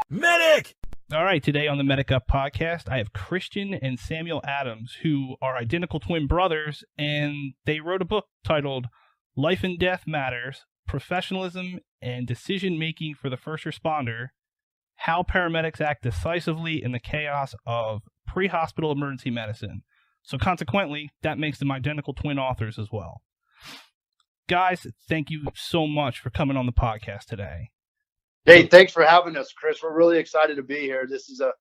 Medic! All right, today on the Medic Up podcast, I have Christian and Samuel Adams, who are identical twin brothers, and they wrote a book titled Life and Death Matters, Professionalism and Decision-Making for the First Responder, How Paramedics Act Decisively in the Chaos of Prehospital Emergency Medicine. So consequently, that makes them identical twin authors as well. Guys, thank you so much for coming on the podcast today. Hey, thanks for having us, Chris. We're really excited to be here. This is a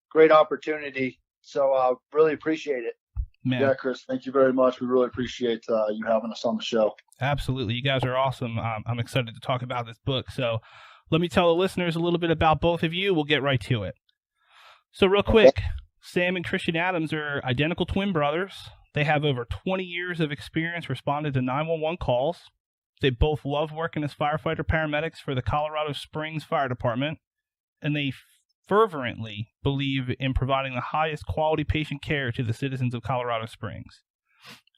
great opportunity, so really appreciate it. Man. Yeah, Chris, thank you very much. We really appreciate you having us on the show. Absolutely. You guys are awesome. I'm excited to talk about this book. So let me tell the listeners a little bit about both of you. We'll get right to it. So real quick, Sam and Christian Adams are identical twin brothers. They have over 20 years of experience responding to 911 calls. They both love working as firefighter paramedics for the Colorado Springs Fire Department, and they fervently believe in providing the highest quality patient care to the citizens of Colorado Springs.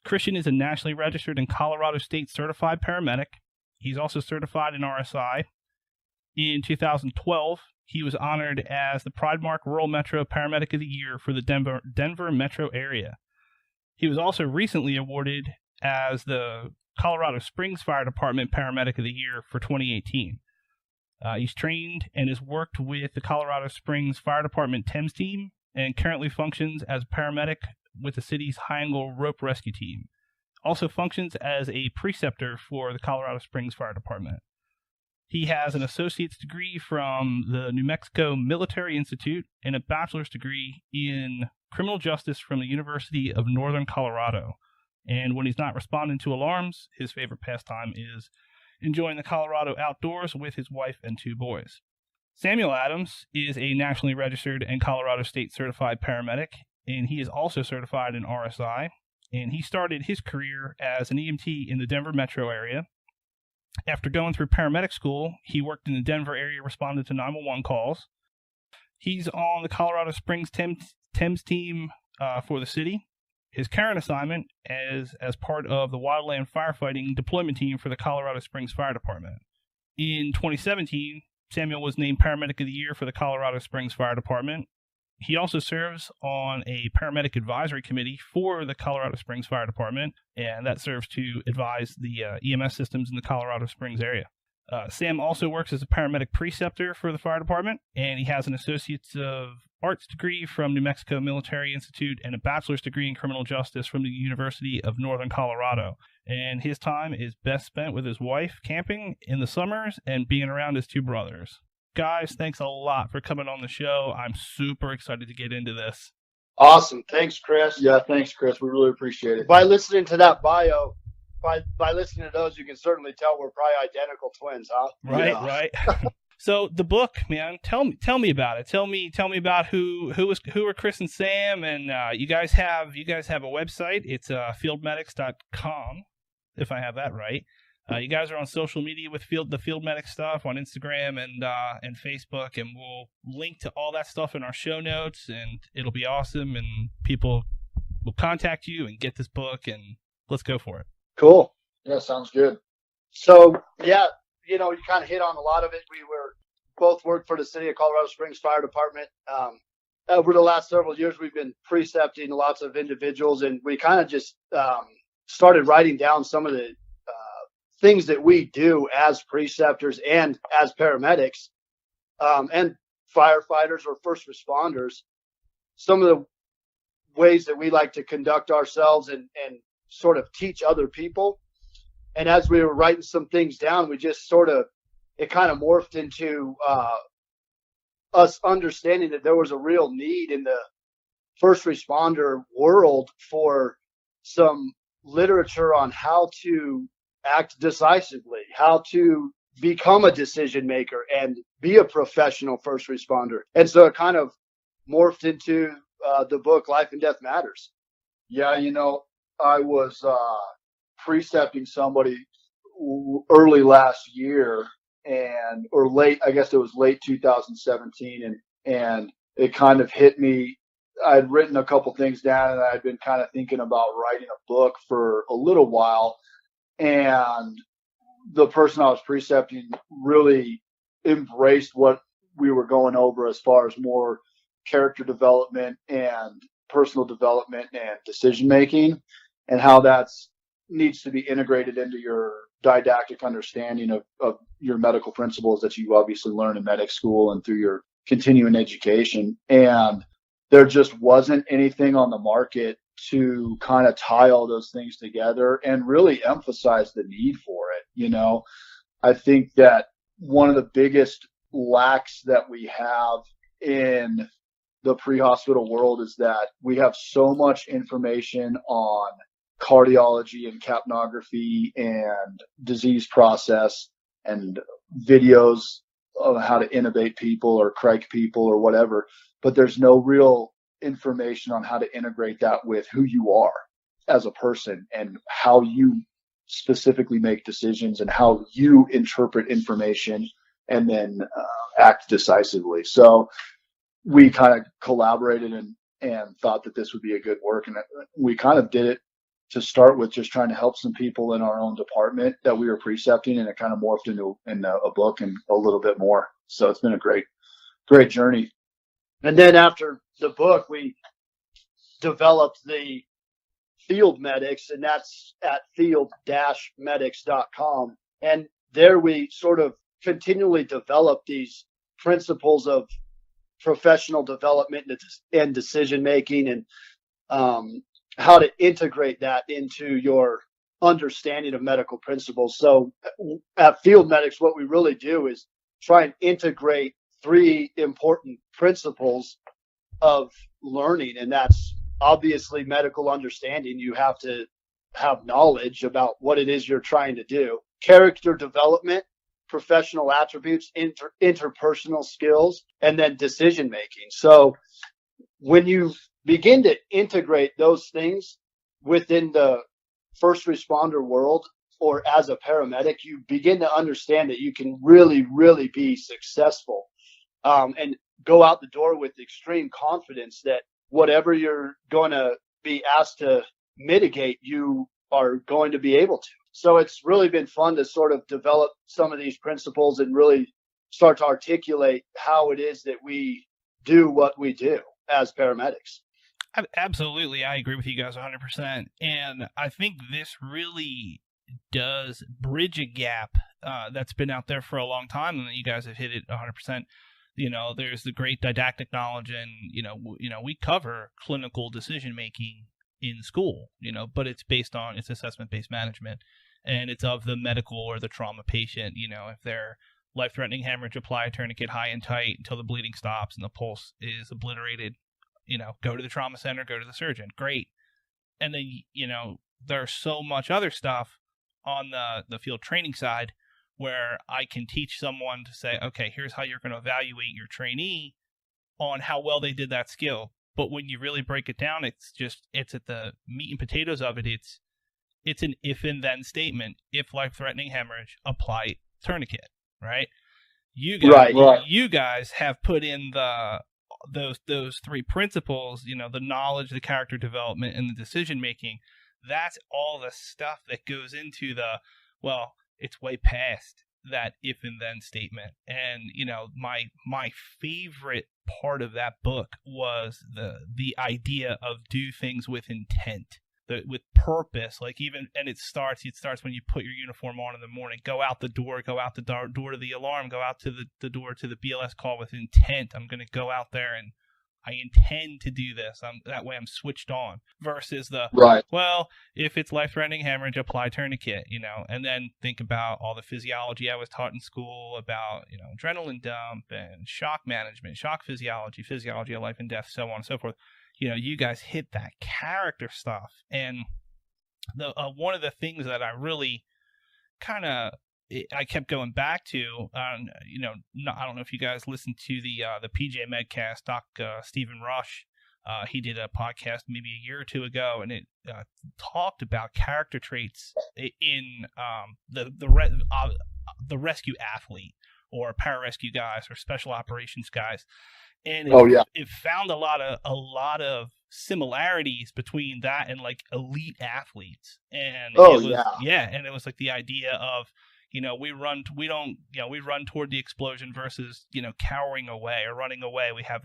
Christian is a nationally registered and Colorado State certified paramedic. He's also certified in RSI. In 2012, he was honored as the Pride Mark Rural Metro Paramedic of the Year for the Denver metro area. He was also recently awarded as the Colorado Springs Fire Department Paramedic of the Year for 2018. He's trained and has worked with the Colorado Springs Fire Department TEMS team and currently functions as a paramedic with the city's High Angle Rope Rescue Team. Also functions as a preceptor for the Colorado Springs Fire Department. He has an associate's degree from the New Mexico Military Institute and a bachelor's degree in criminal justice from the University of Northern Colorado. And when he's not responding to alarms, his favorite pastime is enjoying the Colorado outdoors with his wife and 2 boys. Samuel Adams is a nationally registered and Colorado State certified paramedic, and he is also certified in RSI. And he started his career as an EMT in the Denver metro area. After going through paramedic school, he worked in the Denver area responding to 911 calls. He's on the Colorado Springs TEMS team for the city. His current assignment is as part of the wildland firefighting deployment team for the Colorado Springs Fire Department. In 2017, Samuel was named Paramedic of the Year for the Colorado Springs Fire Department. He also serves on a paramedic advisory committee for the Colorado Springs Fire Department, and that serves to advise the EMS systems in the Colorado Springs area. Sam also works as a paramedic preceptor for the fire department, and he has an Associate's of Arts degree from New Mexico Military Institute and a bachelor's degree in criminal justice from the University of Northern Colorado. And his time is best spent with his wife, camping in the summers, and being around his 2 brothers. Guys, thanks a lot for coming on the show. I'm super excited to get into this. Awesome. Thanks, Chris. Yeah, thanks, Chris. We really appreciate it. By listening to that bio, by listening to those, you can certainly tell we're probably identical twins, huh? Right, Yeah. right. So the book, man, tell me about it. Tell me about who are Chris and Sam, and you guys have a website. It's fieldmedics.com, if I have that right. You guys are on social media with the Field Medic stuff on Instagram and Facebook, and we'll link to all that stuff in our show notes, and it'll be awesome, and people will contact you and get this book, and let's go for it. Cool. Yeah, sounds good. So, yeah, you kind of hit on a lot of it. We both worked for the city of Colorado Springs Fire Department. Over the last several years, we've been precepting lots of individuals, and we kind of just started writing down some of the things that we do as preceptors and as paramedics and firefighters or first responders, some of the ways that we like to conduct ourselves and sort of teach other people. And as we were writing some things down, we just it kind of morphed into us understanding that there was a real need in the first responder world for some literature on how to act decisively, how to become a decision maker and be a professional first responder. And so it kind of morphed into the book Life and Death Matters. Yeah, I was precepting somebody early last year or late, I guess it was late 2017, and it kind of hit me. I'd written a couple things down, and I'd been kind of thinking about writing a book for a little while, and the person I was precepting really embraced what we were going over as far as more character development and personal development and decision making, and how that's needs to be integrated into your didactic understanding of your medical principles that you obviously learn in medic school and through your continuing education. And there just wasn't anything on the market to kind of tie all those things together and really emphasize the need for it. You know, I think that one of the biggest lacks that we have in the pre-hospital world is that we have so much information on cardiology and capnography and disease process and videos of how to intubate people or crike people or whatever, but there's no real information on how to integrate that with who you are as a person and how you specifically make decisions and how you interpret information and then act decisively. So we kind of collaborated and thought that this would be a good work. And we kind of did it to start with just trying to help some people in our own department that we were precepting, and it kind of morphed into a book and a little bit more. So it's been a great journey. And then after the book, we developed the Field Medics, and that's at field-medics.com. And there we sort of continually develop these principles of professional development and decision making, and how to integrate that into your understanding of medical principles. So at Field Medics, what we really do is try and integrate three important principles of learning, and that's obviously medical understanding. You have to have knowledge about what it is you're trying to do. Character development, professional attributes, interpersonal skills, and then decision making. So when you begin to integrate those things within the first responder world or as a paramedic, you begin to understand that you can really, really be successful and go out the door with extreme confidence that whatever you're going to be asked to mitigate, you are going to be able to. So it's really been fun to sort of develop some of these principles and really start to articulate how it is that we do what we do as paramedics. Absolutely. I agree with you guys 100%. And I think this really does bridge a gap that's been out there for a long time, and you guys have hit it 100%. You know, there's the great didactic knowledge, and, you know, we cover clinical decision making in school, but it's based on, it's assessment-based management, and it's of the medical or the trauma patient. If they're life-threatening hemorrhage, apply a tourniquet high and tight until the bleeding stops and the pulse is obliterated. Go to the trauma center, go to the surgeon. Great. And then, there's so much other stuff on the field training side where I can teach someone to say, okay, here's how you're going to evaluate your trainee on how well they did that skill. But when you really break it down, it's at the meat and potatoes of it. It's an if and then statement. If life-threatening hemorrhage, apply tourniquet, right? You guys have put in those three principles, the knowledge, the character development, and the decision making. That's all the stuff that goes into it's way past that if and then statement. And my favorite part of that book was the idea of do things with intent, with purpose. And it starts when you put your uniform on in the morning. Go out the door to the alarm, go out to the door to the BLS call with intent. I'm going to go out there and I intend to do this. That way I'm switched on. Versus if it's life-threatening hemorrhage, apply tourniquet, and then think about all the physiology I was taught in school about, adrenaline dump and shock management, shock physiology of life and death, so on and so forth. You guys hit that character stuff. And one of the things that I really I kept going back to, I don't know if you guys listened to the PJ Medcast, Doc Stephen Rush. He did a podcast maybe a year or two ago, and it talked about character traits in the rescue athlete or pararescue guys or special operations guys. And it found a lot of similarities between that and like elite athletes. And and it was like the idea of, we run toward the explosion versus, cowering away or running away. We have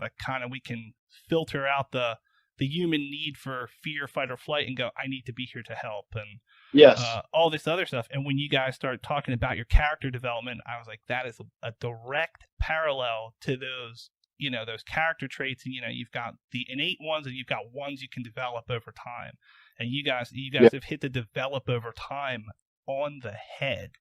we can filter out the human need for fear, fight, or flight and go, I need to be here to help. And Yes. all this other stuff. And when you guys start talking about your character development, I was like, that is a direct parallel to those, those character traits. And, you've got the innate ones and you've got ones you can develop over time. And you guys have hit the develop over time on the head.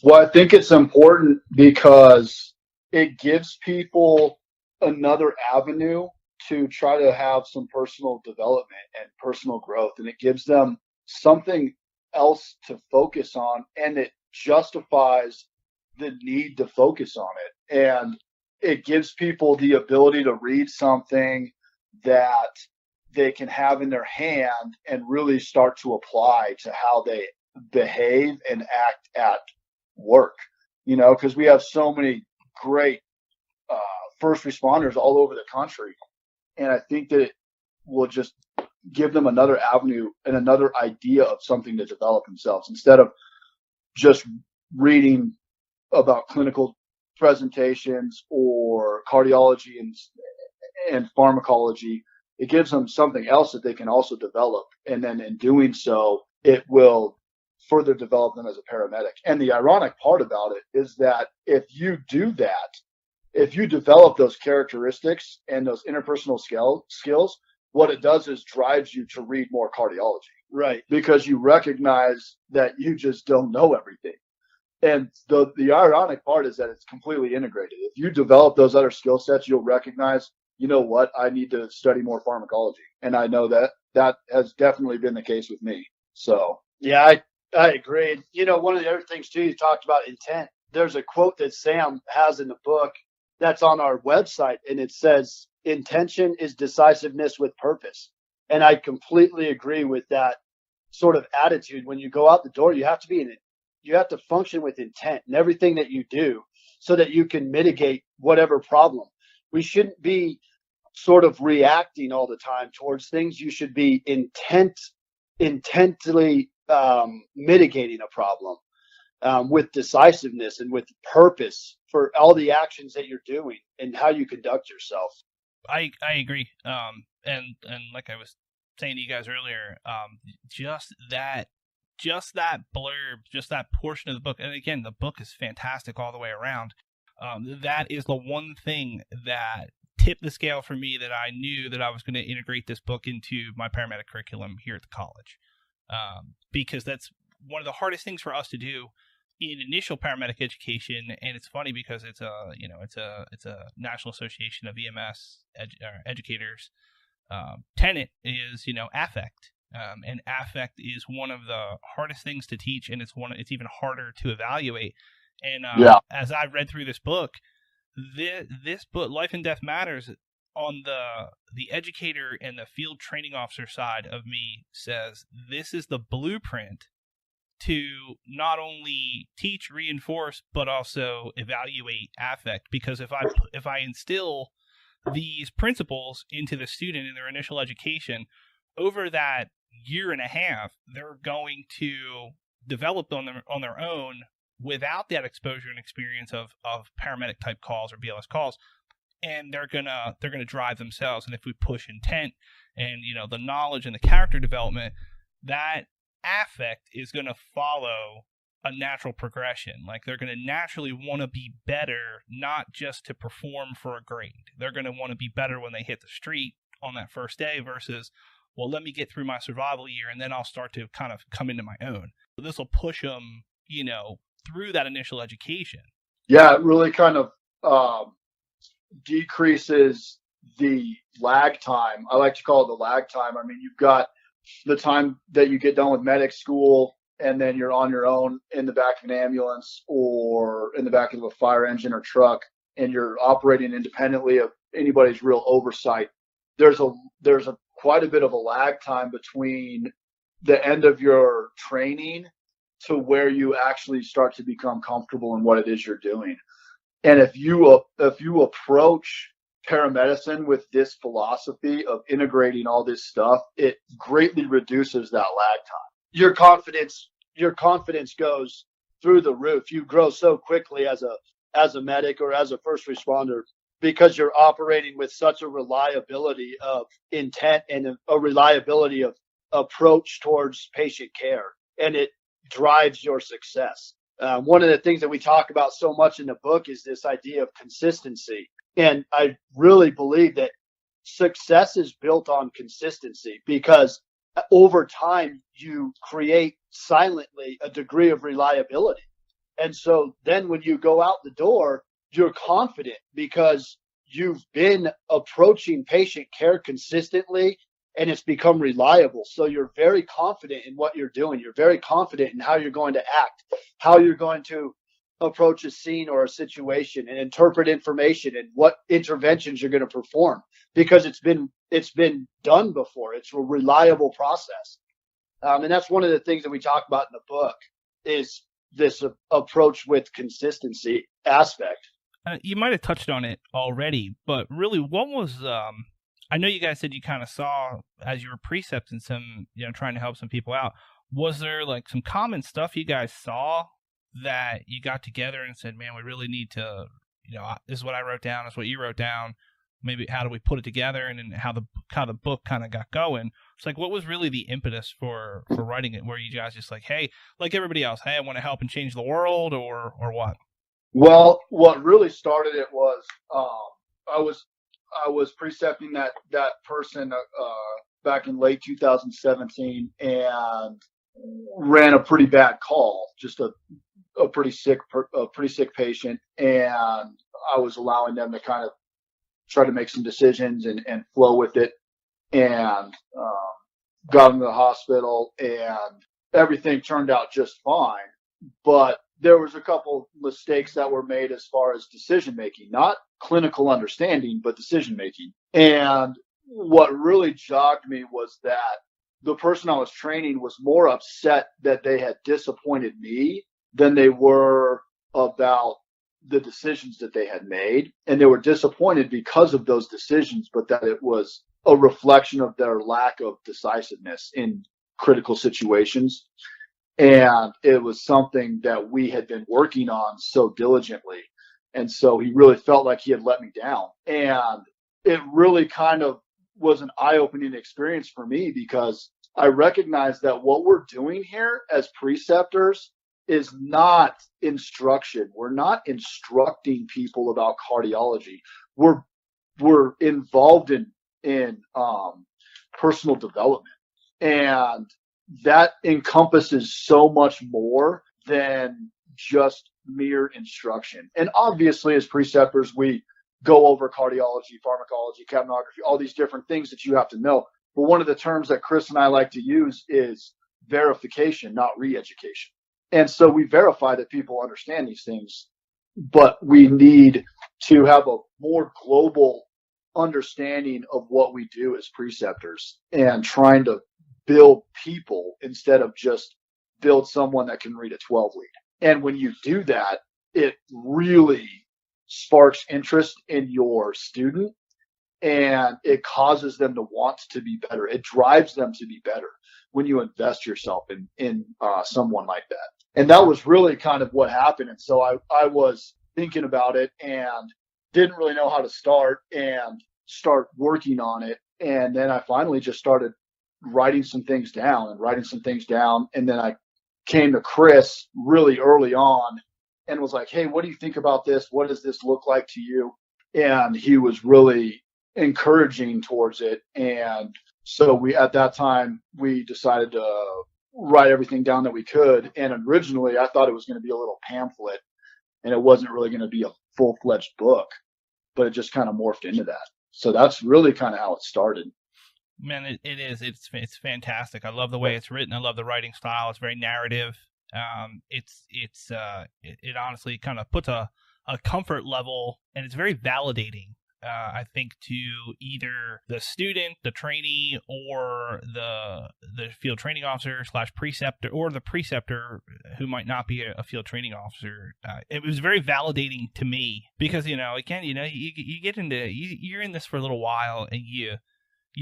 Well, I think it's important because it gives people another avenue to try to have some personal development and personal growth. And it gives them something else to focus on, and it justifies the need to focus on it. And it gives people the ability to read something that they can have in their hand and really start to apply to how they behave and act at work, because we have so many great first responders all over the country. And I think that it will just give them another avenue and another idea of something to develop themselves instead of just reading about clinical presentations or cardiology and pharmacology. It gives them something else that they can also develop. And then in doing so, it will further develop them as a paramedic. And the ironic part about it is that if you do that, if you develop those characteristics and those interpersonal skills, what it does is drives you to read more cardiology. Right. Because you recognize that you just don't know everything. And the ironic part is that it's completely integrated. If you develop those other skill sets, you'll recognize, you know what, I need to study more pharmacology. And I know that has definitely been the case with me. So yeah, I agree. One of the other things too, you talked about intent. There's a quote that Sam has in the book that's on our website, and it says, intention is decisiveness with purpose. And I completely agree with that sort of attitude. When you go out the door, you have to function with intent in everything that you do so that you can mitigate whatever problem. We shouldn't be sort of reacting all the time towards things. You should be intently mitigating a problem with decisiveness and with purpose for all the actions that you're doing and how you conduct yourself. I agree. And like I was saying to you guys earlier, just that blurb, just that portion of the book, and again, the book is fantastic all the way around. That is the one thing that tipped the scale for me, that I knew that I was going to integrate this book into my paramedic curriculum here at the college. Because that's one of the hardest things for us to do in initial paramedic education. And it's funny because it's a National Association of EMS educators tenet is, affect. And affect is one of the hardest things to teach, and it's even harder to evaluate. And as I read through this book, this book, Life and Death Matters, on the educator and the field training officer side of me, says this is the blueprint to not only teach, reinforce, but also evaluate affect. Because if I instill these principles into the student in their initial education, over that year and a half, they're going to develop on their own without that exposure and experience of paramedic type calls or BLS calls, and they're gonna drive themselves. And if we push intent and the knowledge and the character development, that affect is gonna follow a natural progression. Like, they're gonna naturally want to be better, not just to perform for a grade. They're gonna want to be better when they hit the street on that first day versus, well, let me get through my survival year and then I'll start to kind of come into my own. So this will push them, through that initial education. Yeah, it really kind of decreases the lag time. I like to call it the lag time. I mean, you've got the time that you get done with medic school, and then you're on your own in the back of an ambulance or in the back of a fire engine or truck, and you're operating independently of anybody's real oversight. There's a quite a bit of a lag time between the end of your training to where you actually start to become comfortable in what it is you're doing. And if you approach paramedicine with this philosophy of integrating all this stuff, it greatly reduces that lag time. Your confidence goes through the roof. You grow so quickly as a medic or as a first responder because you're operating with such a reliability of intent and a reliability of approach towards patient care, and it drives your success. One of the things that we talk about so much in the book is this idea of consistency. And I really believe that success is built on consistency, because over time you create silently a degree of reliability. And so then when you go out the door, you're confident because you've been approaching patient care consistently and it's become reliable. So you're very confident in what you're doing. You're very confident in how you're going to act, how you're going to approach a scene or a situation and interpret information and what interventions you're going to perform, because it's been done before. It's a reliable process. And that's one of the things that we talk about in the book is this approach with consistency aspect. You might have touched on it already, but really, what was I know you guys said you kind of saw as you were precepting some, trying to help some people out. Was there like some common stuff you guys saw that you got together and said, man, we really need to, this is what I wrote down, this is what you wrote down. Maybe how do we put it together, and then how the book kind of got going. It's like, what was really the impetus for writing it? Were you guys just like, hey, like everybody else, hey, I want to help and change the world, or what? Well, what really started it was I was precepting that person back in late 2017 and ran a pretty bad call, just a pretty sick patient, and I was allowing them to kind of try to make some decisions and flow with it, and got into the hospital, and everything turned out just fine. But there was a couple mistakes that were made as far as decision making, not clinical understanding, but decision making. And what really jogged me was that the person I was training was more upset that they had disappointed me than they were about the decisions that they had made. And they were disappointed because of those decisions, but that it was a reflection of their lack of decisiveness in critical situations. And it was something that we had been working on so diligently. And so he really felt like he had let me down. And it really kind of was an eye-opening experience for me, because I recognized that what we're doing here as preceptors is not instruction. We're not instructing people about cardiology. We're involved in personal development. And that encompasses so much more than just mere instruction. And obviously, as preceptors, we go over cardiology, pharmacology, capnography, all these different things that you have to know. But one of the terms that Chris and I like to use is verification, not re-education. And so we verify that people understand these things, but we need to have a more global understanding of what we do as preceptors and trying to build people instead of just build someone that can read a 12 lead. And when you do that, it really sparks interest in your student, and it causes them to want to be better. It drives them to be better when you invest yourself in someone like that. And that was really kind of what happened. And so I was thinking about it and didn't really know how to start working on it. And then I finally just started writing some things down. And then I came to Chris really early on and was like, hey, what do you think about this? What does this look like to you? And he was really encouraging towards it. And so at that time, we decided to write everything down that we could. And originally I thought it was going to be a little pamphlet and it wasn't really going to be a full-fledged book, but it just kind of morphed into that. So that's really kind of how it started. Man, it is. It's fantastic. I love the way it's written. I love the writing style. It's very narrative. It honestly kind of puts a comfort level, and it's very validating. I think to either the student, the trainee, or the field training officer / preceptor, or the preceptor who might not be a field training officer. It was very validating to me because, again, you get into, you're in this for a little while and you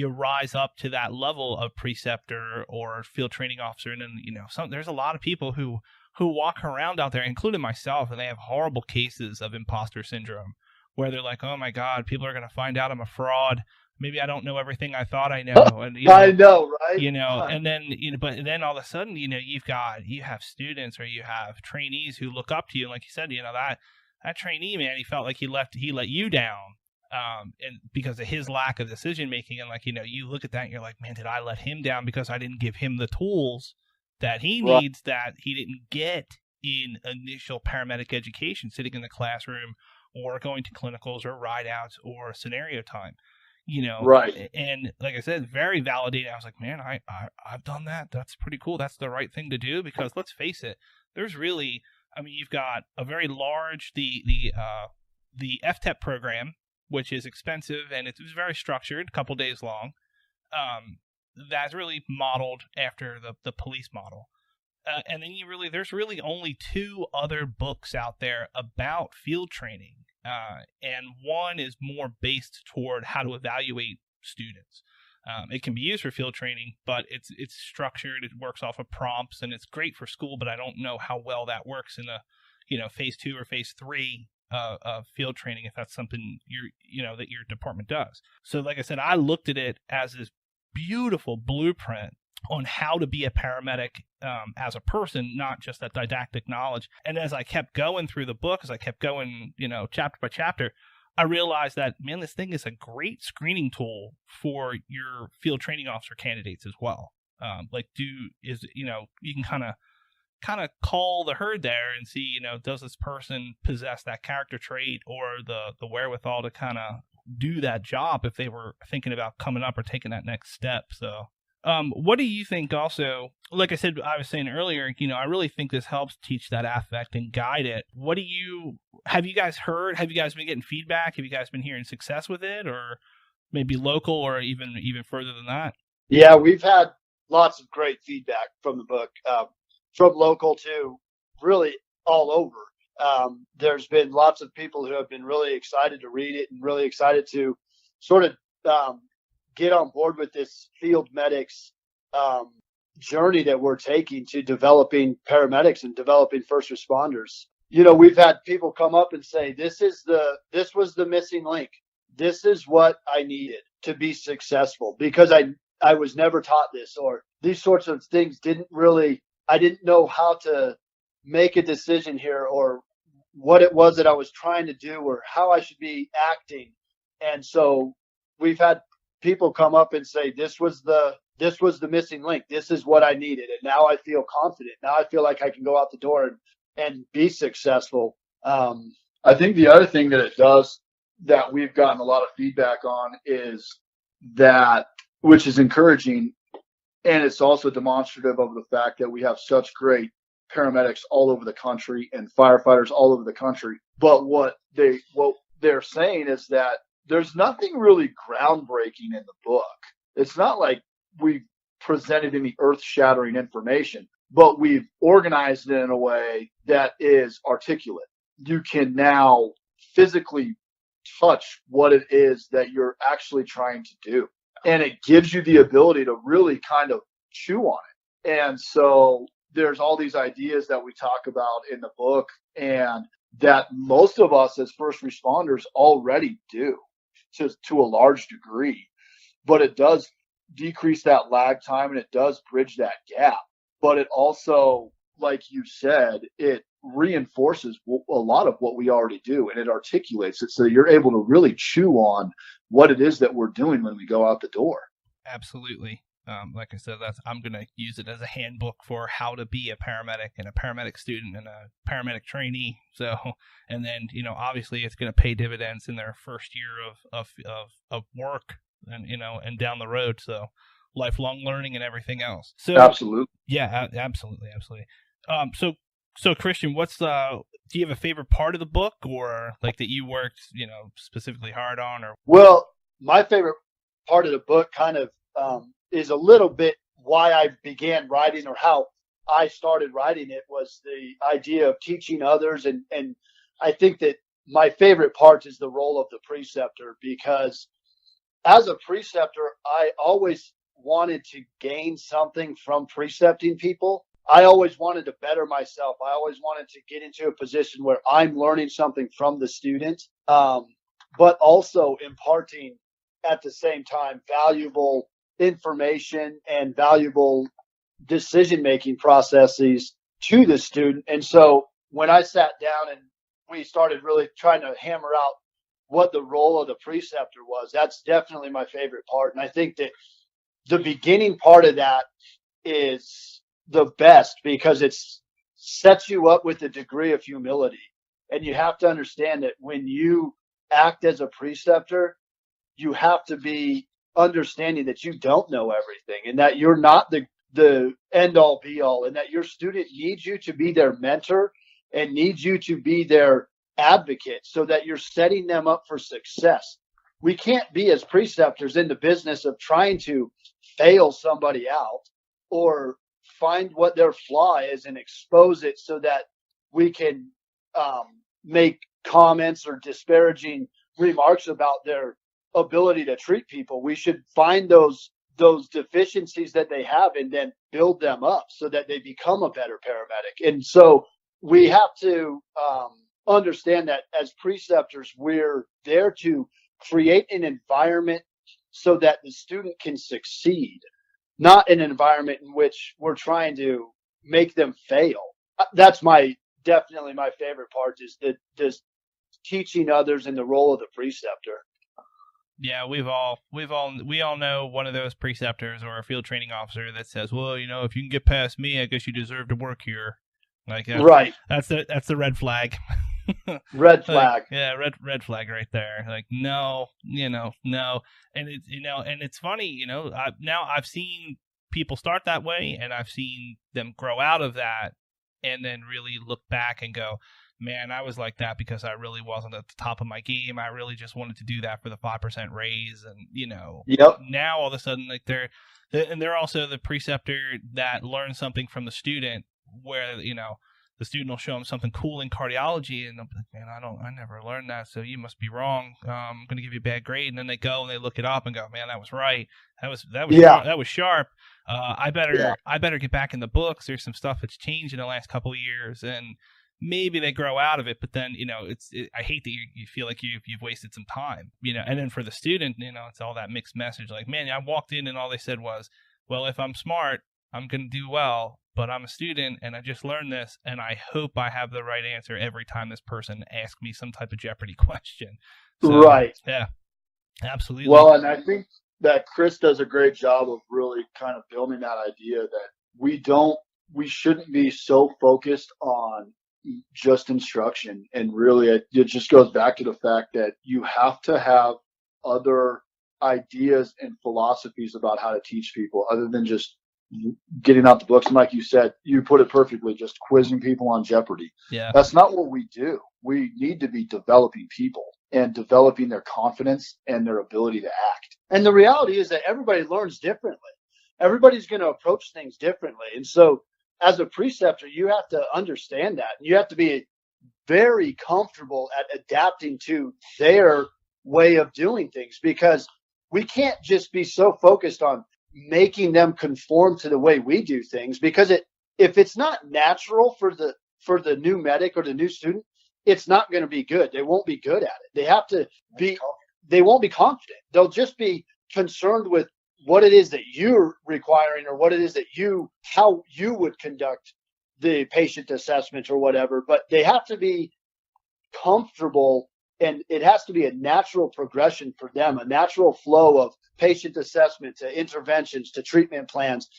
rise up to that level of preceptor or field training officer. And then, there's a lot of people who who walk around out there, including myself, and they have horrible cases of imposter syndrome where they're like, oh my God, people are going to find out I'm a fraud. Maybe I don't know everything I thought I know. And I know, right? And then, but then all of a sudden, you have students or you have trainees who look up to you. And like you said, that trainee, man, he felt like he let you down. And because of his lack of decision making, and you look at that and you're like, man, did I let him down because I didn't give him the tools that he needs that he didn't get in initial paramedic education, sitting in the classroom or going to clinicals or ride outs or scenario time, Right. And like I said, very validating. I was like, man, I've done that. That's pretty cool. That's the right thing to do, because let's face it, there's really, you've got a very large, the FTEP program, which is expensive and it's very structured, a couple days long. That's really modeled after the police model. And then there's really only 2 other books out there about field training. And one is more based toward how to evaluate students. It can be used for field training, but it's structured. It works off of prompts, and it's great for school, but I don't know how well that works in a phase 2 or phase 3 of field training, if that's something that your department does. So like I said, I looked at it as this beautiful blueprint on how to be a paramedic as a person, not just that didactic knowledge. And as I kept going through the book, as I kept going, chapter by chapter, I realized that, man, this thing is a great screening tool for your field training officer candidates as well. You can kind of call the herd there and see, does this person possess that character trait or the wherewithal to kind of do that job if they were thinking about coming up or taking that next step. So what do you think also? Like I was saying earlier, I really think this helps teach that affect and guide it. Have you guys heard? Have you guys been getting feedback? Have you guys been hearing success with it, or maybe local or even further than that? Yeah, we've had lots of great feedback from the book, from local to really all over. There's been lots of people who have been really excited to read it and really excited to sort of get on board with this field medics journey that we're taking to developing paramedics and developing first responders. We've had people come up and say, this was the missing link. This is what I needed to be successful, because I was never taught this, or these sorts of things I didn't know how to make a decision here, or what it was that I was trying to do, or how I should be acting. And so we've had people come up and say, this was the missing link. This is what I needed. And now I feel confident. Now I feel like I can go out the door and be successful. I think the other thing that it does that we've gotten a lot of feedback on is that, which is encouraging, and it's also demonstrative of the fact that we have such great paramedics all over the country and firefighters all over the country. But what they're saying is that there's nothing really groundbreaking in the book. It's not like we've presented any earth-shattering information, but we've organized it in a way that is articulate. You can now physically touch what it is that you're actually trying to do. And it gives you the ability to really kind of chew on it. And so there's all these ideas that we talk about in the book, and that most of us as first responders already do to a large degree. But it does decrease that lag time, and it does bridge that gap. But it also, like you said, it reinforces a lot of what we already do, and it articulates it so you're able to really chew on what it is that we're doing when we go out the door. Absolutely. Like I said, I'm going to use it as a handbook for how to be a paramedic and a paramedic student and a paramedic trainee. So, and then, obviously it's going to pay dividends in their first year of work and down the road. So lifelong learning and everything else. So absolutely. Yeah, absolutely. So Christian, do you have a favorite part of the book, or like that you worked, specifically hard on? Or well, my favorite part of the book kind of is a little bit why I began writing, or how I started writing it, was the idea of teaching others. And I think that my favorite part is the role of the preceptor, because as a preceptor, I always wanted to gain something from precepting people. I always wanted to better myself. I always wanted to get into a position where I'm learning something from the student, but also imparting at the same time valuable information and valuable decision-making processes to the student. And so when I sat down and we started really trying to hammer out what the role of the preceptor was, that's definitely my favorite part. And I think that the beginning part of that is the best because it sets you up with a degree of humility. And you have to understand that when you act as a preceptor, you have to be understanding that you don't know everything and that you're not the end all be all, and that your student needs you to be their mentor and needs you to be their advocate so that you're setting them up for success. We can't be as preceptors in the business of trying to fail somebody out or find what their flaw is and expose it so that we can make comments or disparaging remarks about their ability to treat people. We should find those deficiencies that they have and then build them up so that they become a better paramedic. And so we have to understand that as preceptors, we're there to create an environment so that the student can succeed, not an environment in which we're trying to make them fail. That's definitely my favorite part is the teaching others in the role of the preceptor. Yeah, we all know one of those preceptors or a field training officer that says, well, if you can get past me, I guess you deserve to work here. Like right. That's the red flag. Red flag. Like, yeah, red flag right there. Like, no, no. And it's, and it's funny, now I've seen people start that way and I've seen them grow out of that and then really look back and go, man, I was like that because I really wasn't at the top of my game. I really just wanted to do that for the 5% raise. And, yep. Now all of a sudden, like they're also the preceptor that learns something from the student where, the student will show them something cool in cardiology and they'll be like, man, I never learned that. So you must be wrong. I'm going to give you a bad grade. And then they go and they look it up and go, man, that was right. That was yeah. That was sharp. I better get back in the books. There's some stuff that's changed in the last couple of years and maybe they grow out of it, but then, I hate that you feel like you've wasted some time, and then for the student, it's all that mixed message. Like, man, I walked in and all they said was, well, if I'm smart, I'm going to do well, but I'm a student and I just learned this and I hope I have the right answer every time this person asks me some type of Jeopardy question. So, right. Yeah, absolutely. Well, and I think that Chris does a great job of really kind of building that idea that we shouldn't be so focused on just instruction. And really, it just goes back to the fact that you have to have other ideas and philosophies about how to teach people other than just getting out the books. And like you said, you put it perfectly, just quizzing people on Jeopardy. Yeah. That's not what we do. We need to be developing people and developing their confidence and their ability to act. And the reality is that everybody learns differently. Everybody's going to approach things differently. And so as a preceptor, you have to understand that. You have to be very comfortable at adapting to their way of doing things because we can't just be so focused on making them conform to the way we do things because if it's not natural for the new medic or the new student, it's not going to be good. They won't be good at it. They won't be confident. They'll just be concerned with what it is that you're requiring or what it is that how you would conduct the patient assessment or whatever, but they have to be comfortable and it has to be a natural progression for them, a natural flow of patient assessment to interventions to treatment plans.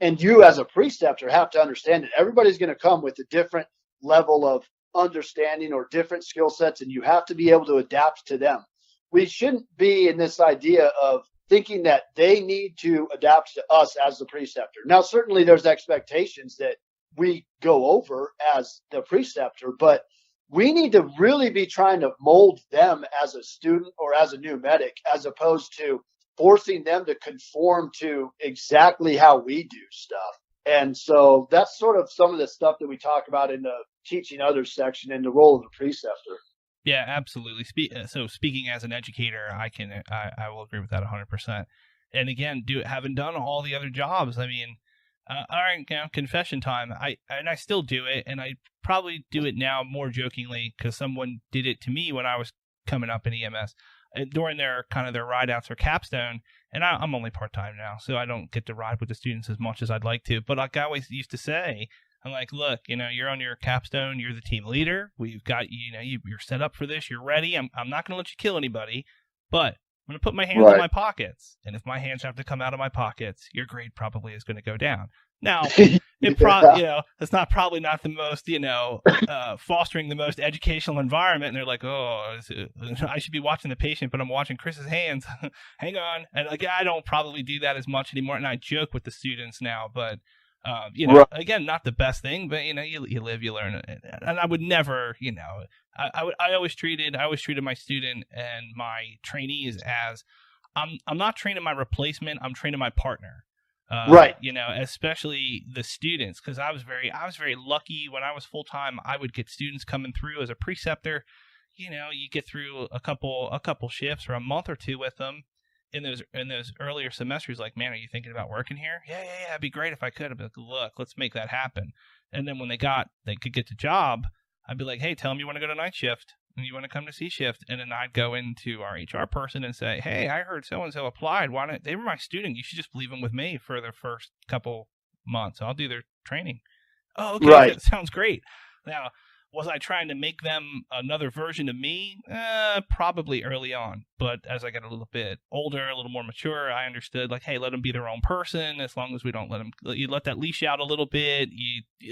And you as a preceptor have to understand that everybody's going to come with a different level of understanding or different skill sets, and you have to be able to adapt to them. We shouldn't be in this idea of thinking that they need to adapt to us as the preceptor. Now, certainly there's expectations that we go over as the preceptor, but we need to really be trying to mold them as a student or as a new medic, as opposed to forcing them to conform to exactly how we do stuff. And so that's sort of some of the stuff that we talk about in the teaching others section and the role of the preceptor. Yeah, absolutely. So speaking as an educator, I will agree with that 100%. And again, having done all the other jobs, I mean, All right, confession time. I still do it, and I probably do it now more jokingly because someone did it to me when I was coming up in EMS during their ride outs or capstone. And I'm only part time now, so I don't get to ride with the students as much as I'd like to. But like I always used to say, I'm like, look, you're on your capstone, you're the team leader. We've got you're set up for this. You're ready. I'm not going to let you kill anybody, but I'm going to put my hands in my pockets. And if my hands have to come out of my pockets, your grade probably is going to go down. Now, it's probably not the most, fostering the most educational environment. And they're like, oh, I should be watching the patient, but I'm watching Chris's hands. Hang on. And like, I don't probably do that as much anymore. And I joke with the students now, but, again, not the best thing, but, you live, you learn. And I would never, I always treated my student and my trainees as I'm not training my replacement. I'm training my partner. Right. Especially the students, because I was very lucky when I was full time. I would get students coming through as a preceptor. You get through a couple shifts or a month or two with them in those earlier semesters. Like, man, are you thinking about working here? Yeah. It'd be great if I could. I'd be like, look, let's make that happen. And then when they could get the job, I'd be like, hey, tell them you want to go to night shift and you want to come to C shift. And then I'd go into our HR person and say, hey, I heard so-and-so applied. Why not? They were my student. You should just leave them with me for their first couple months. I'll do their training. Oh, okay. Right. That sounds great. Now, was I trying to make them another version of me? Probably early on. But as I got a little bit older, a little more mature, I understood, like, hey, let them be their own person as long as we don't you let that leash out a little bit.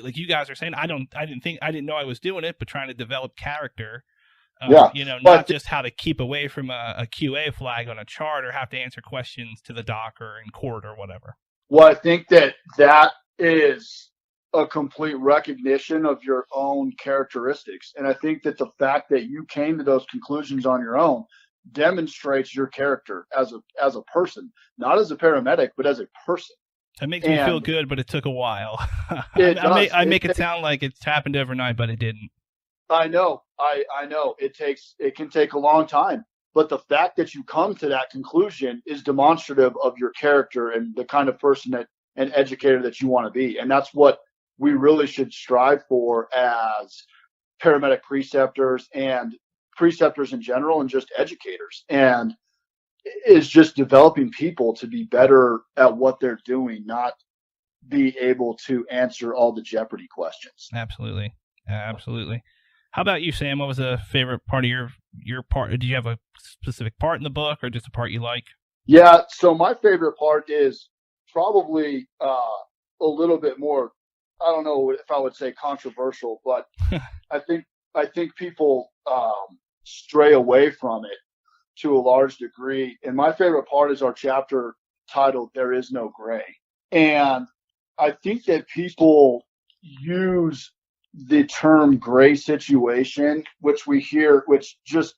Like you guys are saying, I didn't know I was doing it, but trying to develop character. Not just how to keep away from a QA flag on a chart or have to answer questions to the doc or in court or whatever. Well, I think that is a complete recognition of your own characteristics. And I think that the fact that you came to those conclusions on your own demonstrates your character as a person, not as a paramedic, but as a person. That makes me feel good, but it took a while. I make it sound like it's happened overnight, but it didn't. I know. I know. It can take a long time. But the fact that you come to that conclusion is demonstrative of your character and the kind of person and educator that you want to be. And that's what we really should strive for as paramedic preceptors and preceptors in general, and just educators, and is just developing people to be better at what they're doing, not be able to answer all the Jeopardy questions. Absolutely. How about you, Sam? What was a favorite part of your part? Did you have a specific part in the book or just a part you like? Yeah, so my favorite part is probably a little bit more, I don't know if I would say controversial, but I think people stray away from it to a large degree. And my favorite part is our chapter titled "There Is No Gray." And I think that people use the term gray situation, which we hear, which just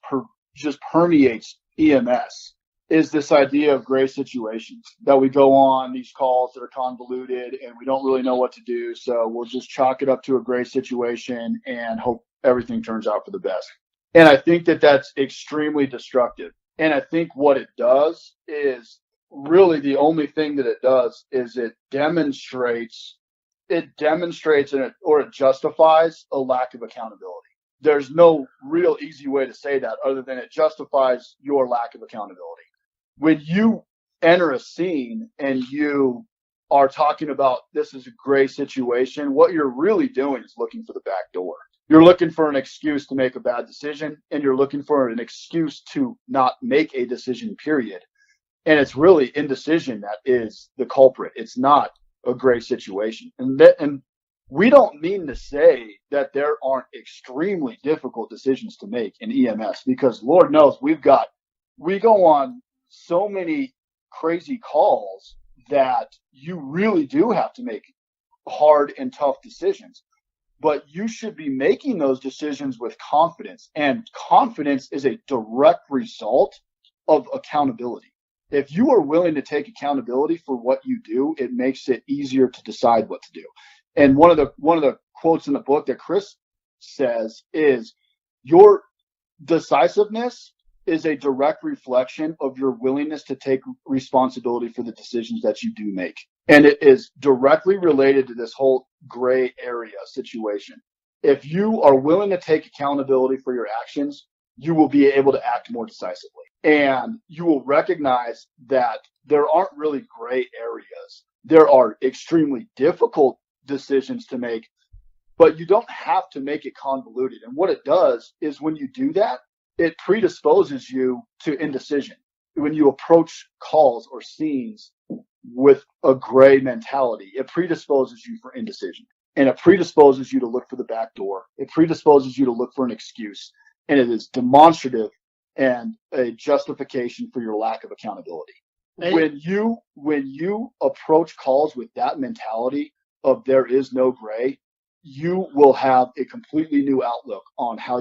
permeates EMS, is this idea of gray situations, that we go on these calls that are convoluted and we don't really know what to do. So we'll just chalk it up to a gray situation and hope everything turns out for the best. And I think that that's extremely destructive. And I think what it does is really the only thing that it does is it demonstrates or it justifies a lack of accountability. There's no real easy way to say that other than it justifies your lack of accountability. When you enter a scene and you are talking about this is a gray situation, what you're really doing is looking for the back door. You're looking for an excuse to make a bad decision, and you're looking for an excuse to not make a decision, period. And it's really indecision that is the culprit. It's not a gray situation. And we don't mean to say that there aren't extremely difficult decisions to make in EMS, because Lord knows we go on so many crazy calls that you really do have to make hard and tough decisions. But you should be making those decisions with confidence, and confidence is a direct result of accountability. If you are willing to take accountability for what you do, it makes it easier to decide what to do. And one of the quotes in the book that Chris says is, your decisiveness is a direct reflection of your willingness to take responsibility for the decisions that you do make. And it is directly related to this whole gray area situation. If you are willing to take accountability for your actions, you will be able to act more decisively. And you will recognize that there aren't really gray areas. There are extremely difficult decisions to make, but you don't have to make it convoluted. And what it does is when you do that, it predisposes you to indecision. When you approach calls or scenes with a gray mentality, it predisposes you for indecision, and it predisposes you to look for the back door. It predisposes you to look for an excuse, and it is demonstrative and a justification for your lack of accountability. When you approach calls with that mentality of there is no gray, you will have a completely new outlook on how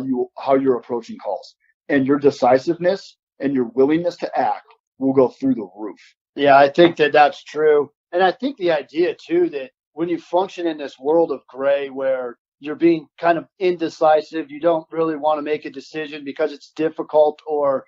you're approaching calls, and your decisiveness and your willingness to act will go through the roof. Yeah, I think that that's true. And I think the idea, too, that when you function in this world of gray where you're being kind of indecisive, you don't really want to make a decision because it's difficult or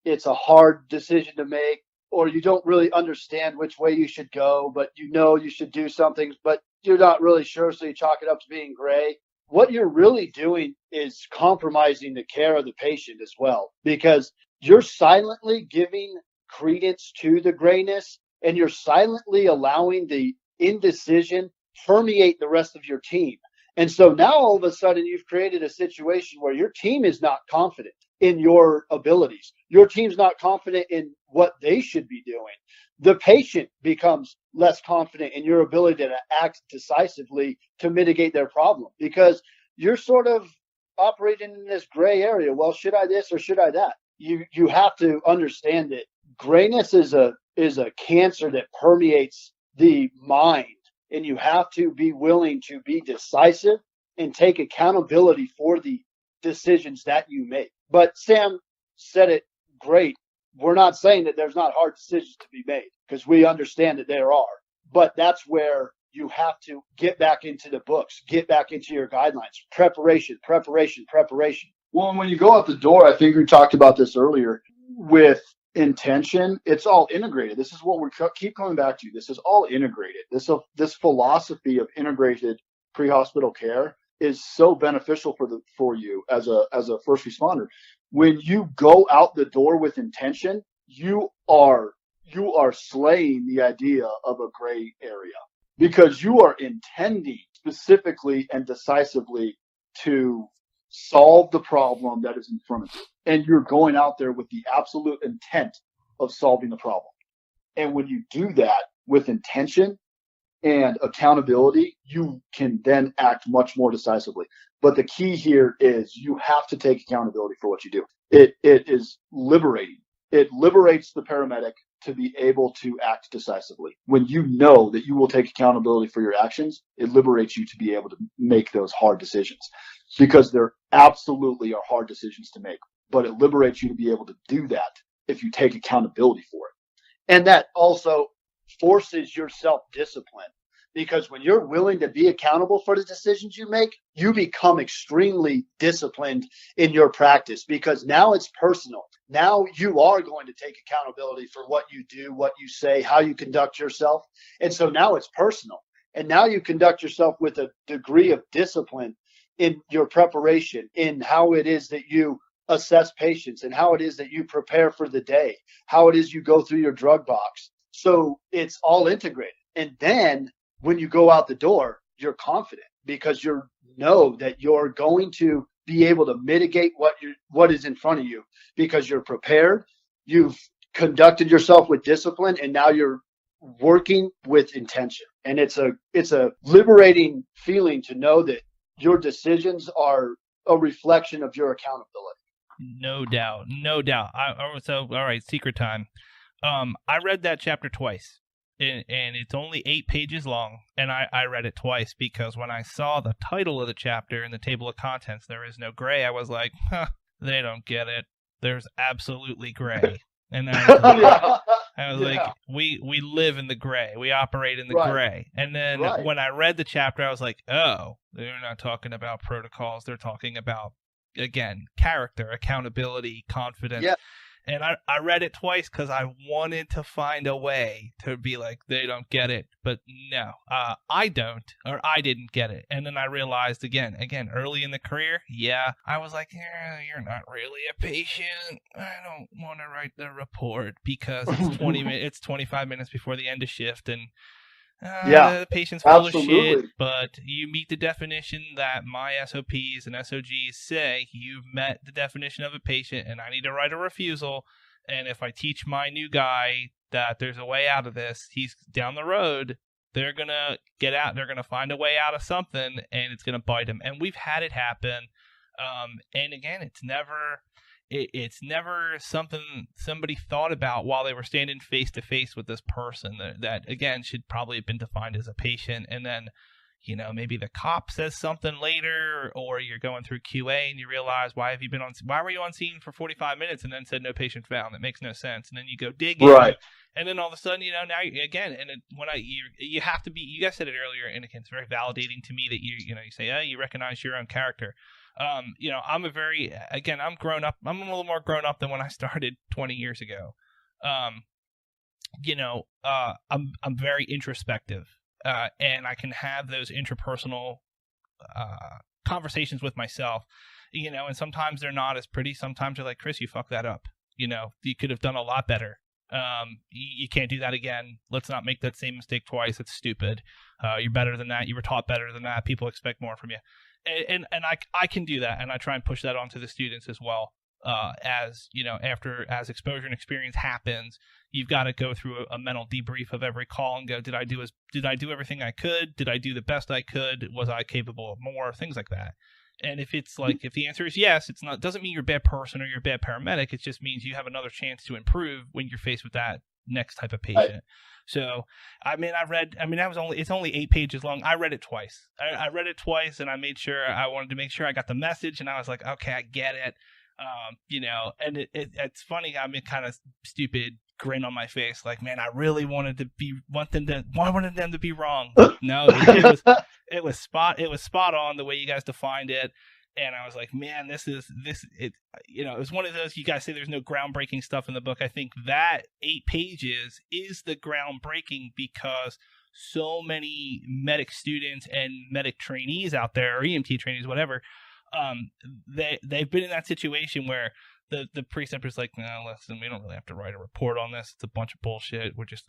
it's a hard decision to make, or you don't really understand which way you should go, but you know you should do something, but you're not really sure, so you chalk it up to being gray. What you're really doing is compromising the care of the patient as well, because you're silently giving credence to the grayness, and you're silently allowing the indecision permeate the rest of your team. And so now all of a sudden you've created a situation where your team is not confident in your abilities. Your team's not confident in what they should be doing. The patient becomes less confident in your ability to act decisively to mitigate their problem, because you're sort of operating in this gray area. Well, should I this or should I that? You have to understand that grayness is a cancer that permeates the mind, and you have to be willing to be decisive and take accountability for the decisions that you make. But Sam said it great. We're not saying that there's not hard decisions to be made, because we understand that there are. But that's where you have to get back into the books, get back into your guidelines. Preparation. Well, and when you go out the door, I think we talked about this earlier, with intention, it's all integrated. This is what we keep coming back to. This is all integrated. This philosophy of integrated pre-hospital care is so beneficial for you as a first responder. When you go out the door with intention, you are slaying the idea of a gray area, because you are intending specifically and decisively to solve the problem that is in front of you. And you're going out there with the absolute intent of solving the problem. And when you do that with intention and accountability, you can then act much more decisively. But the key here is you have to take accountability for what you do. It is liberating. It liberates the paramedic to be able to act decisively. When you know that you will take accountability for your actions, it liberates you to be able to make those hard decisions, because there absolutely are hard decisions to make, but it liberates you to be able to do that if you take accountability for it. And that also forces your self-discipline, because when you're willing to be accountable for the decisions you make, you become extremely disciplined in your practice, because now it's personal. Now you are going to take accountability for what you do, what you say, how you conduct yourself. And so now it's personal. And now you conduct yourself with a degree of discipline in your preparation, in how it is that you assess patients, and how it is that you prepare for the day, how it is you go through your drug box. So it's all integrated. And then when you go out the door, you're confident, because you know that you're going to be able to mitigate what is in front of you, because you're prepared, you've conducted yourself with discipline, and now you're working with intention. And it's a liberating feeling to know that your decisions are a reflection of your accountability. No doubt. So, all right, secret time. I read that chapter twice, and it's only 8 pages long, and I read it twice because when I saw the title of the chapter in the table of contents, there is no gray, I was like, they don't get it. There's absolutely gray. And then I was like, we live in the gray. We operate in the gray. And then when I read the chapter, I was like, oh, they're not talking about protocols. They're talking about, again, character, accountability, confidence. Yeah. And I read it twice because I wanted to find a way to be like, they don't get it. But no, I don't, or I didn't get it. And then I realized again, early in the career, I was like, you're not really a patient. I don't want to write the report because it's 25 minutes before the end of shift. And the patient's full of shit, but you meet the definition that my SOPs and SOGs say. You've met the definition of a patient, and I need to write a refusal. And if I teach my new guy that there's a way out of this, he's down the road, they're going to get out. They're going to find a way out of something, and it's going to bite him. And we've had it happen. And again, it's never something somebody thought about while they were standing face to face with this person that again should probably have been defined as a patient. And then, maybe the cop says something later, or you're going through QA and you realize, why were you on scene for 45 minutes and then said no patient found? That makes no sense. And then you go digging, right? And then all of a sudden, now again, and you have to be. You guys said it earlier, and it's very validating to me that you say, you recognize your own character. I'm grown up. I'm a little more grown up than when I started 20 years ago. I'm very introspective, and I can have those interpersonal conversations with myself, and sometimes they're not as pretty. Sometimes they're like, Chris, you fucked that up. You could have done a lot better. You can't do that again. Let's not make that same mistake twice. It's stupid. You're better than that. You were taught better than that. People expect more from you. And I can do that, and I try and push that onto the students as well. As exposure and experience happens, you've got to go through a mental debrief of every call and go, did I do everything I could? Did I do the best I could? Was I capable of more? Things like that. And if it's like, if the answer is yes, doesn't mean you're a bad person or you're a bad paramedic. It just means you have another chance to improve when you're faced with that next type of patient. So, it's only 8 pages long. I read it twice. I read it twice, and I wanted to make sure I got the message, and I was like, okay, I get it. And it's funny. I'm in kind of stupid grin on my face, like, man, I really wanted them to be wrong. No, it was spot on the way you guys defined it. And I was like, man, it was one of those, you guys say there's no groundbreaking stuff in the book. I think that 8 pages is the groundbreaking because so many medic students and medic trainees out there, or EMT trainees, whatever, they've been in that situation where the preceptor's like, no, listen, we don't really have to write a report on this. It's a bunch of bullshit. We're just,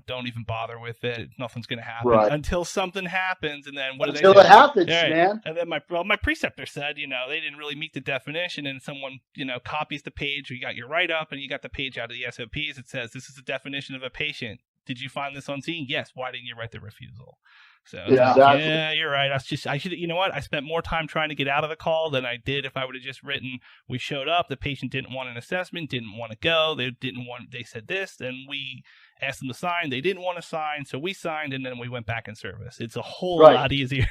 don't even bother with it. Nothing's going to happen until something happens. And then until it happens, man. And then my preceptor said, they didn't really meet the definition. And someone, copies the page, or you got your write-up and you got the page out of the SOPs. It says, this is the definition of a patient. Did you find this on scene? Yes. Why didn't you write the refusal? So yeah, you're right. I should, I spent more time trying to get out of the call than I did if I would have just written, we showed up, the patient didn't want an assessment, didn't want to go, they said this, and we asked them to sign, they didn't want to sign, so we signed, and then we went back in service. It's a whole lot easier.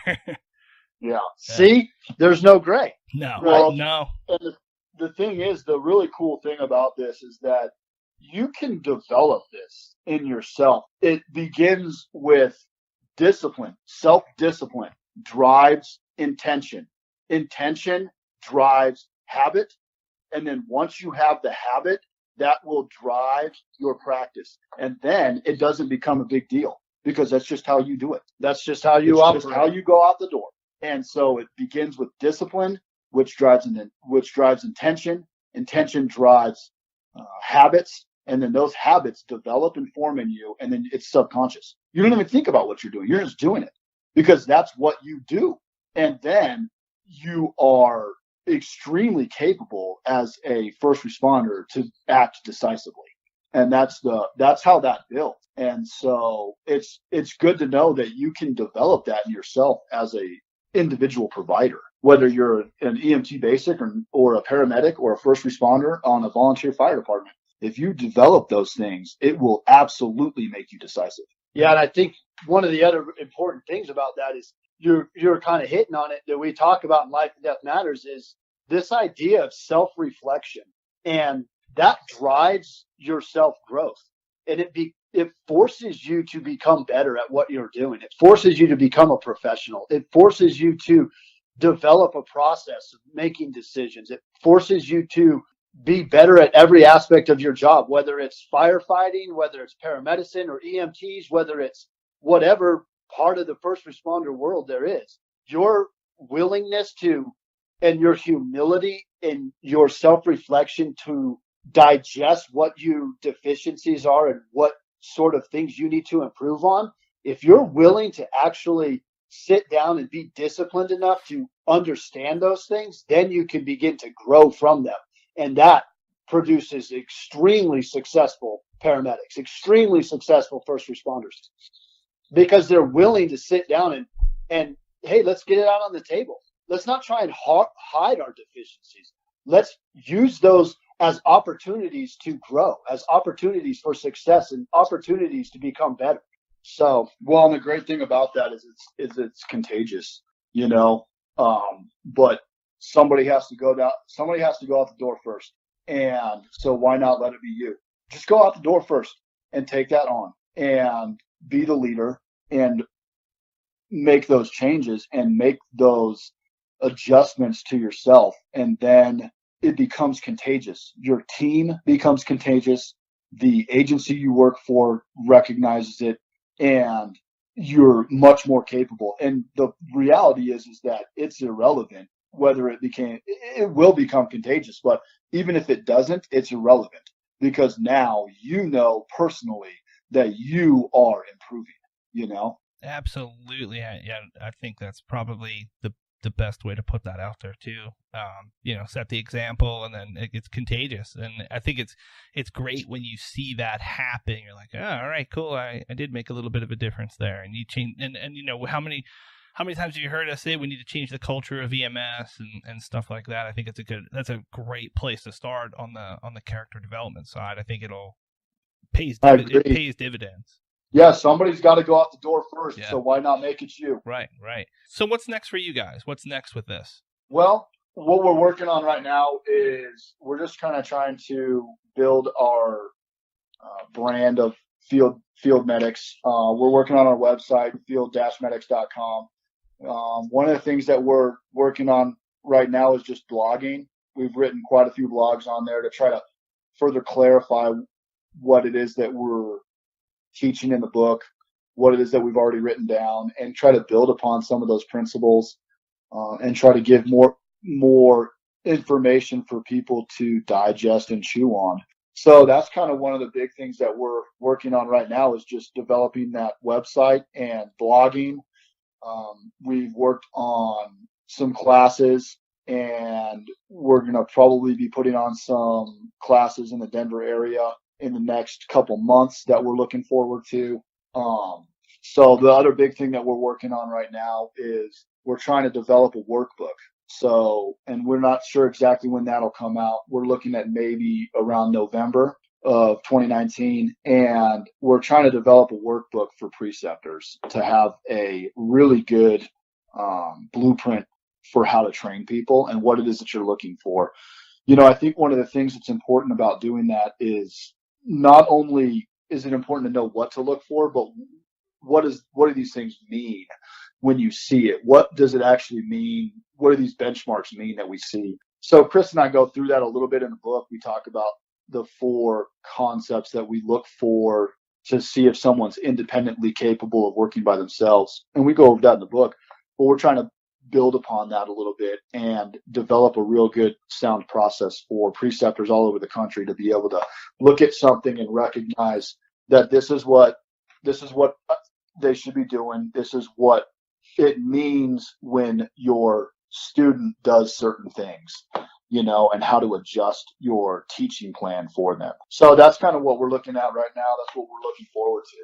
Yeah. See, there's no gray. No, no. And the thing is, the really cool thing about this is that you can develop this in yourself. It begins with discipline. Self-discipline drives intention. Intention drives habit. And then once you have the habit, that will drive your practice. And then it doesn't become a big deal because that's just how you do it. That's just how you operate. Just how you go out the door. And so it begins with discipline, which drives intention. Intention drives habits. And then those habits develop and form in you, and then it's subconscious. You don't even think about what you're doing. You're just doing it because that's what you do. And then you are extremely capable as a first responder to act decisively. And that's how that builds. And so it's good to know that you can develop that in yourself as a individual provider, whether you're an EMT basic or a paramedic or a first responder on a volunteer fire department. If you develop those things, it will absolutely make you decisive. Yeah, and I think one of the other important things about that is you're kind of hitting on it that we talk about in Life and Death Matters is this idea of self-reflection, and that drives your self-growth, and it forces you to become better at what you're doing. It forces you to become a professional. It forces you to develop a process of making decisions. It forces you to be better at every aspect of your job, whether it's firefighting, whether it's paramedicine or EMTs, whether it's whatever part of the first responder world there is. Your willingness to, and your humility and your self-reflection to digest what your deficiencies are and what sort of things you need to improve on. If you're willing to actually sit down and be disciplined enough to understand those things, then you can begin to grow from them. And that produces extremely successful paramedics, extremely successful first responders, because they're willing to sit down and hey, let's get it out on the table. Let's not try and hide our deficiencies. Let's use those as opportunities to grow, as opportunities for success and opportunities to become better. So, well, and the great thing about that is it's contagious, you know. But somebody has to go out the door first. And so why not let it be you? Just go out the door first and take that on and be the leader and make those changes and make those adjustments to yourself. And then it becomes contagious. Your team becomes contagious. The agency you work for recognizes it, and you're much more capable. And the reality is that it's irrelevant whether it will become contagious, but even if it doesn't, it's irrelevant, because now you know personally that you are improving, you know? Absolutely. I think that's probably the best way to put that out there too. Set the example, and then it's contagious. And I think it's great when you see that happen. You're like, oh, all right, cool. I did make a little bit of a difference there. And you change, and how many times have you heard us say we need to change the culture of EMS and stuff like that? I think that's a great place to start on the character development side. I think it pays dividends. Yeah, somebody's got to go out the door first, yeah. So why not make it you? Right. So what's next for you guys? What's next with this? Well, what we're working on right now is we're just kind of trying to build our brand of field medics. We're working on our website, field-medics.com. One of the things that we're working on right now is just blogging. We've written quite a few blogs on there to try to further clarify what it is that we're teaching in the book, what it is that we've already written down, and try to build upon some of those principles, and try to give more information for people to digest and chew on. So that's kind of one of the big things that we're working on right now, is just developing that website and blogging. We've worked on some classes, and we're going to probably be putting on some classes in the Denver area in the next couple months that we're looking forward to. So the other big thing that we're working on right now is we're trying to develop a workbook. So, and we're not sure exactly when that'll come out. We're looking at maybe around November of 2019, and we're trying to develop a workbook for preceptors to have a really good blueprint for how to train people and what it is that you're looking for. I think one of the things that's important about doing that is not only is it important to know what to look for, but what do these things mean when you see it? What does it actually mean? What do these benchmarks mean that we see? So Chris and I go through that a little bit in the book. We talk about the 4 concepts that we look for to see if someone's independently capable of working by themselves. And we go over that in the book, but we're trying to build upon that a little bit and develop a real good sound process for preceptors all over the country to be able to look at something and recognize that this is what they should be doing. This is what it means when your student does certain things, and how to adjust your teaching plan for them. So that's kind of what we're looking at right now. That's what we're looking forward to.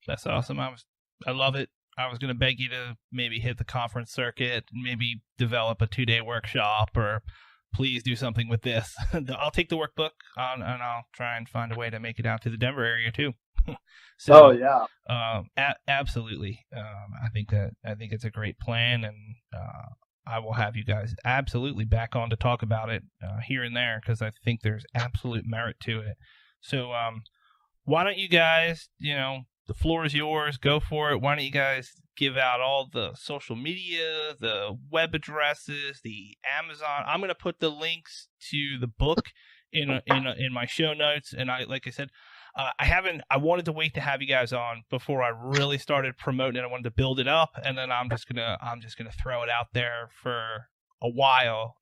That's awesome. I love it. I was going to beg you to maybe hit the conference circuit and maybe develop a 2-day workshop, or please do something with this. I'll take the workbook on, and I'll try and find a way to make it out to the Denver area too. So, yeah. Absolutely. I think it's a great plan, and I will have you guys absolutely back on to talk about it here and there, because I think there's absolute merit to it. So why don't you guys, the floor is yours. Go for it. Why don't you guys give out all the social media, the web addresses, the Amazon. I'm going to put the links to the book in my show notes. And like I said, I wanted to wait to have you guys on before I really started promoting it. I wanted to build it up, and then I'm just gonna throw it out there for a while.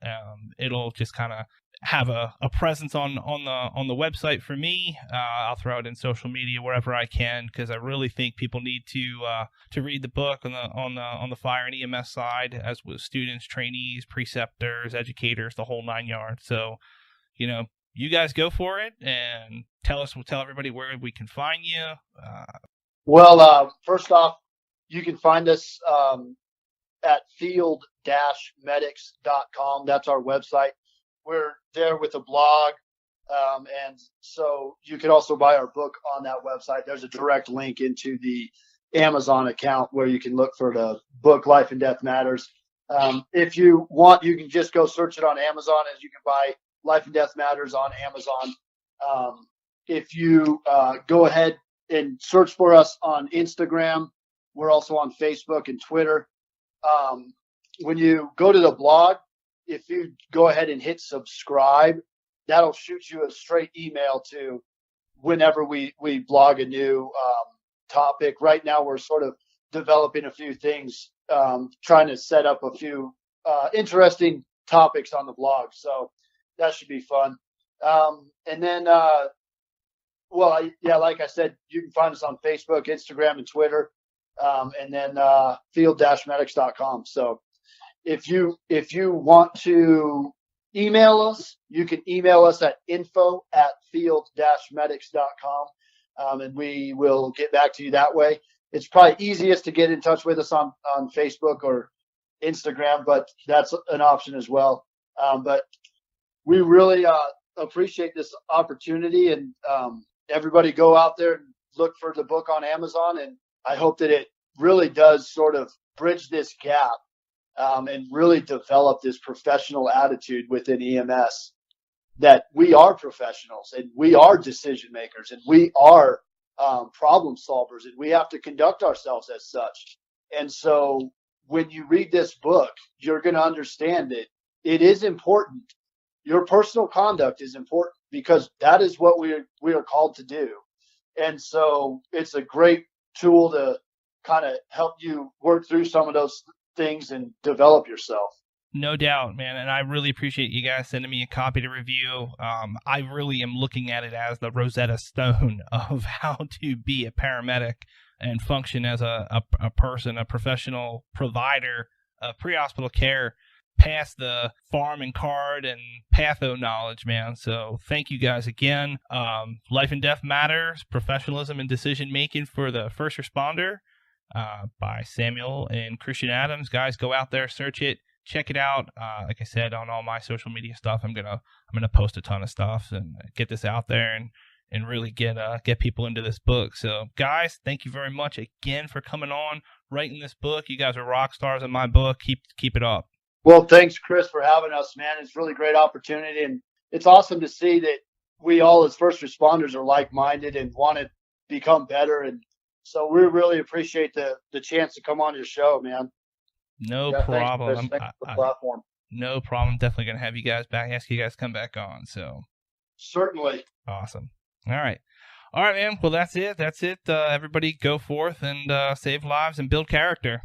It'll just kind of have a presence on the website for me. I'll throw it in social media wherever I can, because I really think people need to read the book on the fire and EMS side, as with students, trainees, preceptors, educators, the whole 9 yards. So, you guys go for it and tell everybody where we can find you. First off, you can find us at field-medics.com. That's our website. We're there with a blog. And so you can also buy our book on that website. There's a direct link into the Amazon account where you can look for the book, Life and Death Matters. If you want, you can just go search it on Amazon, as you can buy Life and Death Matters on Amazon. If you go ahead and search for us on Instagram, we're also on Facebook and Twitter. When you go to the blog, if you go ahead and hit subscribe, that'll shoot you a straight email to whenever we blog a new topic. Right now, we're sort of developing a few things, trying to set up a few interesting topics on the blog. So that should be fun. And then, like I said, you can find us on Facebook, Instagram, and Twitter, and then field-medics.com. So if you want to email us, you can email us at info@field-medics.com, and we will get back to you that way. It's probably easiest to get in touch with us on Facebook or Instagram, but that's an option as well. But we really appreciate this opportunity, and everybody go out there and look for the book on Amazon. And I hope that it really does sort of bridge this gap and really develop this professional attitude within EMS, that we are professionals and we are decision makers and we are problem solvers, and we have to conduct ourselves as such. And so when you read this book, you're going to understand that it is important. Your personal conduct is important, because that is what we are called to do. And so it's a great tool to kind of help you work through some of those things and develop yourself. No doubt, man. And I really appreciate you guys sending me a copy to review. I really am looking at it as the Rosetta Stone of how to be a paramedic and function as a person, a professional provider of pre-hospital care, past the farm and card and patho knowledge, man. So thank you guys again. Life and Death Matters, Professionalism and Decision-Making for the First Responder, by Samuel and Christian Adams. Guys, go out there, search it, check it out. Like I said, on all my social media stuff, I'm gonna post a ton of stuff and get this out there and really get people into this book. So guys, thank you very much again for coming on, writing this book. You guys are rock stars in my book. Keep it up. Well, thanks, Chris, for having us, man. It's a really great opportunity, and it's awesome to see that we all as first responders are like-minded and want to become better. And so we really appreciate the chance to come on your show, man. No problem. Thanks for the platform. No problem. Definitely going to have you guys back, ask you guys to come back on. So certainly. Awesome. All right, man. Well, that's it. Everybody go forth and save lives and build character.